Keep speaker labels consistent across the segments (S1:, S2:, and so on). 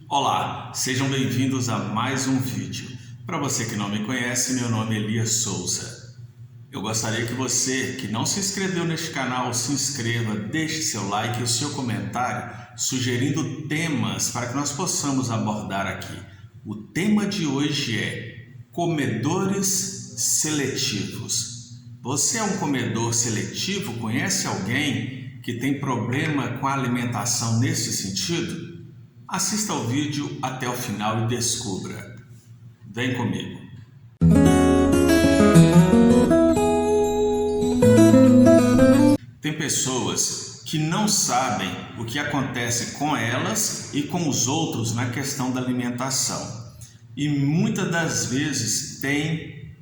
S1: Olá, sejam bem-vindos a mais um vídeo. Para você que não me conhece, meu nome é Elias Souza. Eu gostaria que você que não se inscreveu neste canal, se inscreva, deixe seu like e o seu comentário sugerindo temas para que nós possamos abordar aqui. O tema de hoje é comedores seletivos. Você é um comedor seletivo? Conhece alguém que tem problema com a alimentação nesse sentido? Assista ao vídeo até o final e descubra. Vem comigo. Tem pessoas que não sabem o que acontece com elas e com os outros na questão da alimentação. E muitas das vezes tem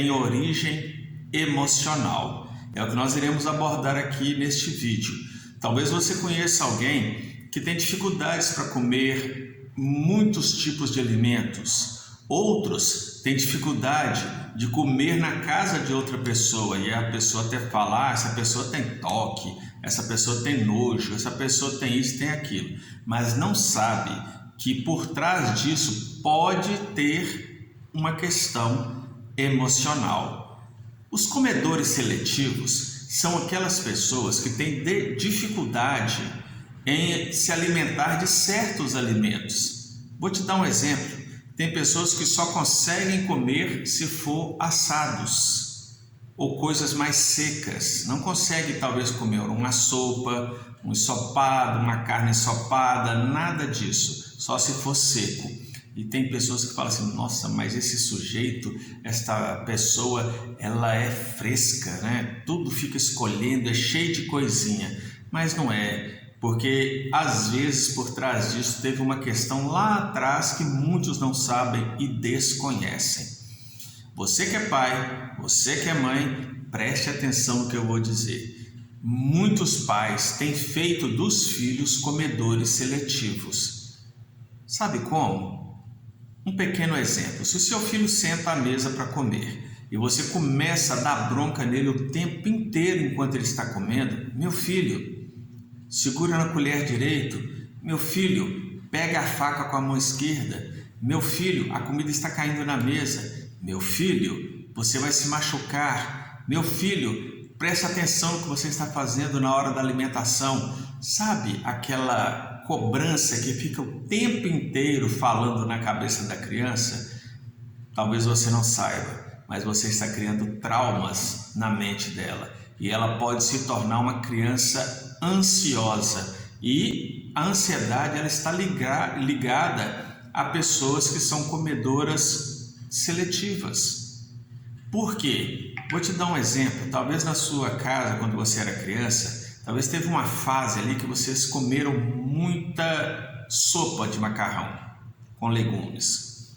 S1: origem emocional. É o que nós iremos abordar aqui neste vídeo. Talvez você conheça alguém que tem dificuldades para comer muitos tipos de alimentos. Outros têm dificuldade de comer na casa de outra pessoa e a pessoa até fala, essa pessoa tem toque, essa pessoa tem nojo, essa pessoa tem isso, tem aquilo, mas não sabe que por trás disso pode ter uma questão emocional. Os comedores seletivos são aquelas pessoas que têm dificuldade em se alimentar de certos alimentos. Vou te dar um exemplo. Tem pessoas que só conseguem comer se for assados ou coisas mais secas. Não consegue talvez comer uma sopa, um ensopado, uma carne ensopada, nada disso, só se for seco. E tem pessoas que falam assim, nossa, mas esse sujeito, esta pessoa, ela é fresca, né? Tudo fica escolhendo, é cheio de coisinha, mas não é. Porque às vezes por trás disso teve uma questão lá atrás que muitos não sabem e desconhecem. Você que é pai, você que é mãe, preste atenção no que eu vou dizer. Muitos pais têm feito dos filhos comedores seletivos. Sabe como? Um pequeno exemplo. Se o seu filho senta à mesa para comer e você começa a dar bronca nele o tempo inteiro enquanto ele está comendo, meu filho, segura na colher direito, meu filho, pega a faca com a mão esquerda, meu filho, a comida está caindo na mesa, meu filho, você vai se machucar, meu filho, preste atenção no que você está fazendo na hora da alimentação. Sabe aquela cobrança que fica o tempo inteiro falando na cabeça da criança? Talvez você não saiba, mas você está criando traumas na mente dela e ela pode se tornar uma criança ansiosa, e a ansiedade ela está ligada a pessoas que são comedoras seletivas. Por quê? Vou te dar um exemplo. Talvez na sua casa, quando você era criança, talvez teve uma fase ali que vocês comeram muita sopa de macarrão com legumes.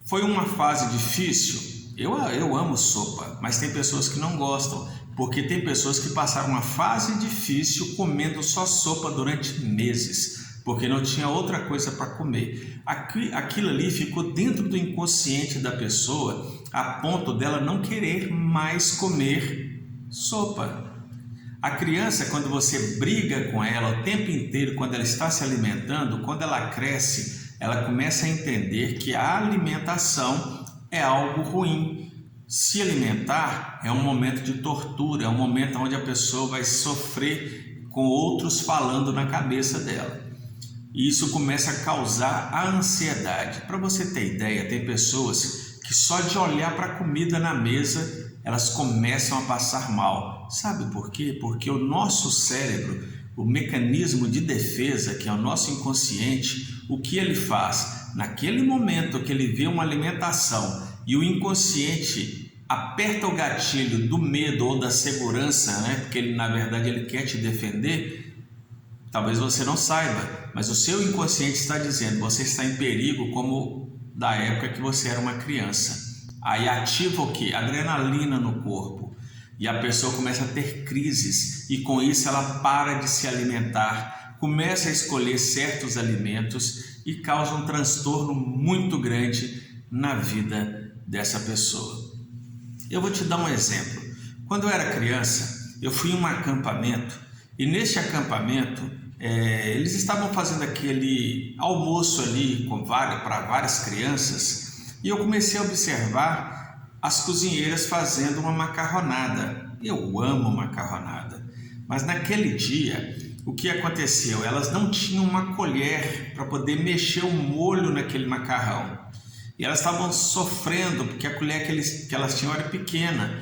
S1: Foi uma fase difícil? Eu amo sopa, mas tem pessoas que não gostam, porque tem pessoas que passaram uma fase difícil comendo só sopa durante meses, porque não tinha outra coisa para comer. Aquilo ali ficou dentro do inconsciente da pessoa, a ponto dela não querer mais comer sopa. A criança, quando você briga com ela o tempo inteiro, quando ela está se alimentando, quando ela cresce, ela começa a entender que a alimentação é algo ruim. Se alimentar é um momento de tortura, é um momento onde a pessoa vai sofrer com outros falando na cabeça dela. E isso começa a causar a ansiedade. Para você ter ideia, tem pessoas que só de olhar para a comida na mesa, elas começam a passar mal. Sabe por quê? Porque o nosso cérebro, o mecanismo de defesa, que é o nosso inconsciente, o que ele faz? Naquele momento que ele vê uma alimentação e o inconsciente aperta o gatilho do medo ou da segurança, né? Porque ele, na verdade, ele quer te defender. Talvez você não saiba, mas o seu inconsciente está dizendo, você está em perigo, como da época que você era uma criança. Aí ativa o quê? Adrenalina no corpo. E a pessoa começa a ter crises e com isso ela para de se alimentar, começa a escolher certos alimentos e causa um transtorno muito grande na vida dessa pessoa. Eu vou te dar um exemplo. Quando eu era criança, eu fui em um acampamento e neste acampamento eles estavam fazendo aquele almoço ali para várias crianças e eu comecei a observar as cozinheiras fazendo uma macarronada. Eu amo macarronada, mas naquele dia o que aconteceu? Elas não tinham uma colher para poder mexer o molho naquele macarrão e elas estavam sofrendo porque a colher que elas tinham era pequena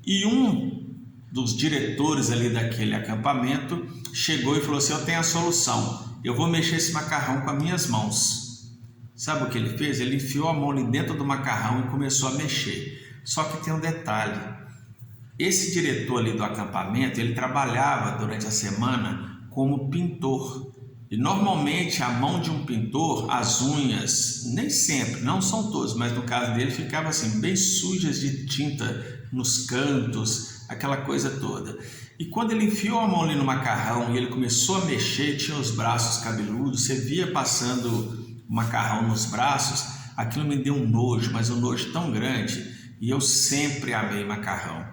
S1: e um dos diretores ali daquele acampamento chegou e falou assim: eu tenho a solução, eu vou mexer esse macarrão com as minhas mãos. Sabe o que ele fez? Ele enfiou a mão ali dentro do macarrão e começou a mexer. Só que tem um detalhe, esse diretor ali do acampamento, ele trabalhava durante a semana como pintor. E normalmente a mão de um pintor, as unhas, nem sempre, não são todos, mas no caso dele ficava assim, bem sujas de tinta nos cantos, aquela coisa toda. E quando ele enfiou a mão ali no macarrão e ele começou a mexer, tinha os braços cabeludos, você via passando o macarrão nos braços, aquilo me deu um nojo, mas um nojo tão grande, e eu sempre amei macarrão.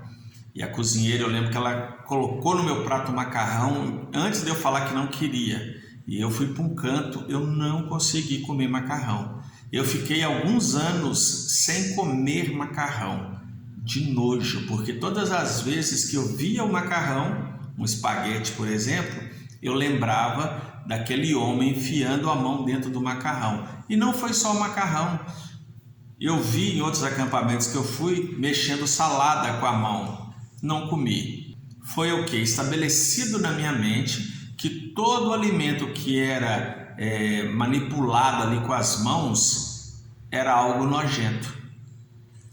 S1: E a cozinheira, eu lembro que ela colocou no meu prato o macarrão antes de eu falar que não queria. E eu fui para um canto, eu não consegui comer macarrão. Eu fiquei alguns anos sem comer macarrão, de nojo, porque todas as vezes que eu via o macarrão, um espaguete, por exemplo, eu lembrava daquele homem enfiando a mão dentro do macarrão. E não foi só o macarrão. Eu vi em outros acampamentos que eu fui mexendo salada com a mão. Não comi. Foi o que? Estabelecido na minha mente que todo alimento que era manipulado ali com as mãos era algo nojento.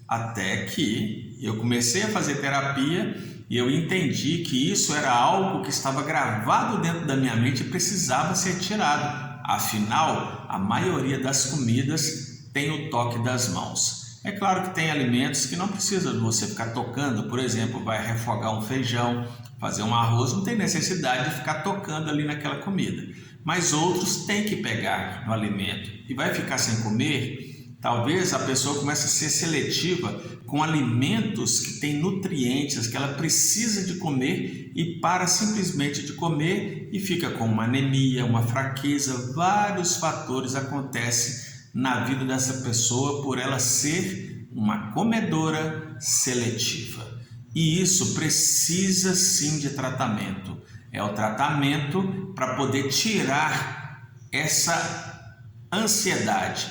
S1: Até que eu comecei a fazer terapia e eu entendi que isso era algo que estava gravado dentro da minha mente e precisava ser tirado. Afinal, a maioria das comidas tem o toque das mãos. É claro que tem alimentos que não precisa de você ficar tocando, por exemplo, vai refogar um feijão, fazer um arroz, não tem necessidade de ficar tocando ali naquela comida. Mas outros tem que pegar no alimento e vai ficar sem comer. Talvez a pessoa comece a ser seletiva com alimentos que têm nutrientes que ela precisa de comer e para simplesmente de comer e fica com uma anemia, uma fraqueza, vários fatores acontecem na vida dessa pessoa por ela ser uma comedora seletiva. E isso precisa sim de tratamento. É o tratamento para poder tirar essa ansiedade,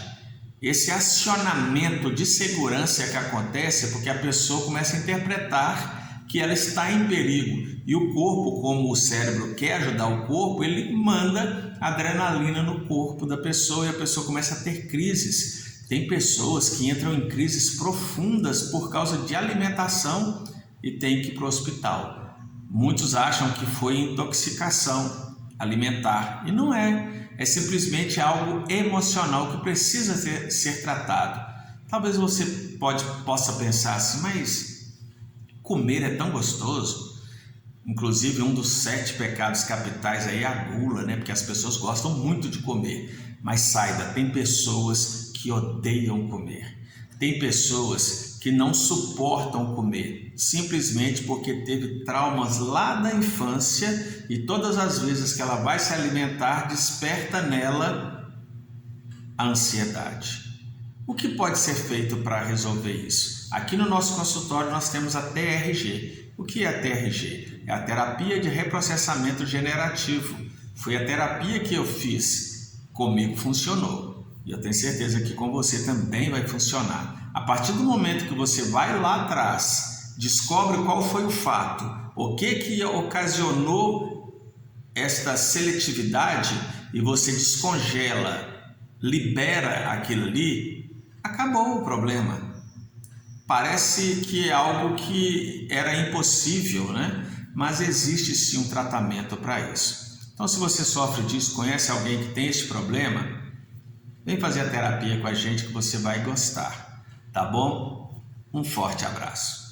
S1: esse acionamento de segurança que acontece porque a pessoa começa a interpretar que ela está em perigo e o corpo, como o cérebro quer ajudar o corpo, ele manda adrenalina no corpo da pessoa e a pessoa começa a ter crises. Tem pessoas que entram em crises profundas por causa de alimentação e tem que ir para o hospital. Muitos acham que foi intoxicação alimentar e não é. É simplesmente algo emocional que precisa ser tratado. Talvez você possa pensar assim, mas comer é tão gostoso. Inclusive um dos 7 pecados capitais aí é a gula, né? Porque as pessoas gostam muito de comer. Mas saiba, tem pessoas que odeiam comer. Tem pessoas que não suportam comer, simplesmente porque teve traumas lá da infância e todas as vezes que ela vai se alimentar, desperta nela a ansiedade. O que pode ser feito para resolver isso? Aqui no nosso consultório nós temos a TRG. O que é a TRG? É a terapia de reprocessamento generativo. Foi a terapia que eu fiz, comigo funcionou. E eu tenho certeza que com você também vai funcionar. A partir do momento que você vai lá atrás, descobre qual foi o fato, o que ocasionou esta seletividade e você descongela, libera aquilo ali, acabou o problema. Parece que é algo que era impossível, né? Mas existe sim um tratamento para isso. Então, se você sofre disso, conhece alguém que tem esse problema, vem fazer a terapia com a gente que você vai gostar, tá bom? Um forte abraço.